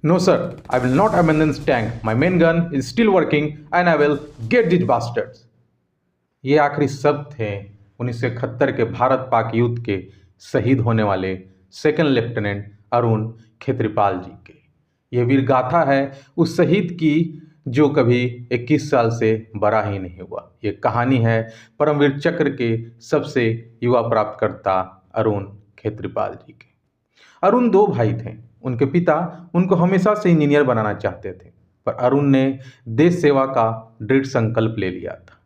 No sir, I will not abandon this tank. My main gun is still working and I will get these bastards. ये आखिरी शब्द थे 1971 के भारत पाक युद्ध के शहीद होने वाले सेकंड लेफ्टिनेंट अरुण खेत्रीपाल जी के। यह वीर गाथा है उस शहीद की जो कभी 21 साल से बड़ा ही नहीं हुआ। ये कहानी है परमवीर चक्र के सबसे युवा प्राप्तकर्ता अरुण खेत्रीपाल जी के। अरुण दो भाई थे। उनके पिता उनको हमेशा से इंजीनियर बनाना चाहते थे, पर अरुण ने देश सेवा का दृढ़ संकल्प ले लिया था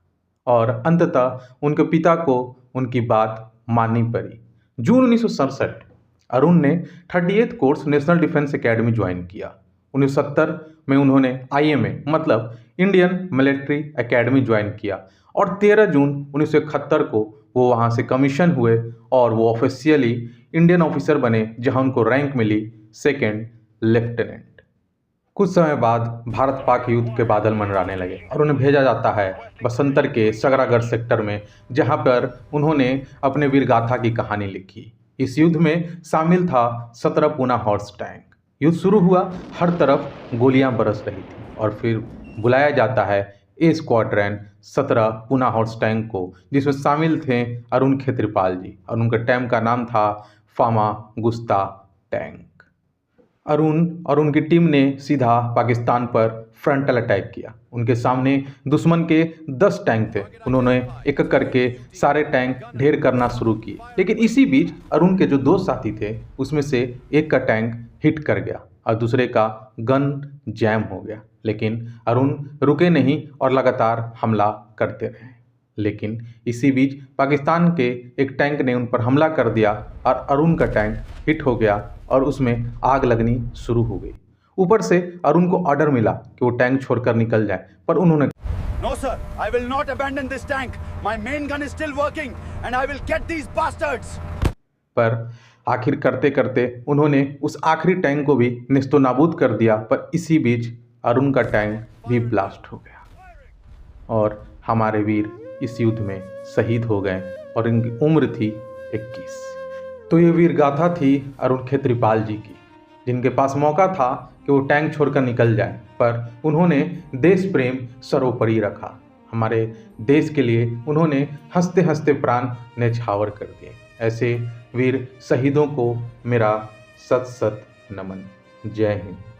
और अंततः उनके पिता को उनकी बात माननी पड़ी। जून 1967 अरुण ने 38th course national defence academy join किया। 1970 में उन्होंने IMA मतलब इंडियन मिलिट्री एकेडमी ज्वाइन किया और 13 जून 1971 को वो वहाँ से कमीशन हुए और वो ऑफिशियली इंडियन ऑफिसर बने, जहाँ उनको रैंक मिली सेकेंड लेफ्टिनेंट। कुछ समय बाद भारत पाक युद्ध के बादल मंडराने लगे और उन्हें भेजा जाता है बसंतर के सगरागढ़ सेक्टर में, जहां पर उन्होंने अपने वीर गाथा की कहानी लिखी। इस युद्ध में शामिल था 17 पूना हॉर्स टैंक। युद्ध शुरू हुआ, हर तरफ गोलियां बरस रही थी और फिर बुलाया जाता है ए स्क्वाड्रन 17 पूना हॉर्स टैंक को, जिसमें शामिल थे अरुण खेत्रीपाल जी और उनके टैंक का नाम था फामा गुस्ता टैंक। अरुण और उनकी टीम ने सीधा पाकिस्तान पर फ्रंटल अटैक किया। उनके सामने दुश्मन के 10 टैंक थे। उन्होंने एक एक करके सारे टैंक ढेर करना शुरू किए, लेकिन इसी बीच अरुण के जो दो साथी थे उसमें से एक का टैंक हिट कर गया और दूसरे का गन जैम हो गया। लेकिन अरुण रुके नहीं और लगातार हमला करते रहे। लेकिन इसी बीच पाकिस्तान के एक टैंक ने उन पर हमला कर दिया और अरुण का टैंक हिट हो गया और उसमें आग लगनी शुरू हो गई। ऊपर से अरुण को ऑर्डर मिला कि वो टैंक छोड़कर निकल जाए, पर उन्होंने No sir, I will not abandon this tank. My main gun is still working and I will get these bastards. पर आखिर करते करते उन्होंने उस आखिरी टैंक को भी निस्तो नाबूद कर दिया। पर इसी बीच अरुण का टैंक भी ब्लास्ट हो गया और हमारे वीर इस युद्ध में शहीद हो गए और इनकी उम्र थी 21। तो ये वीर गाथा थी अरुण खेत्रीपाल जी की, जिनके पास मौका था कि वो टैंक छोड़कर निकल जाए, पर उन्होंने देश प्रेम सर्वोपरि रखा। हमारे देश के लिए उन्होंने हंसते हंसते प्राण न्यौछावर कर दिए। ऐसे वीर शहीदों को मेरा सत सत नमन। जय हिंद।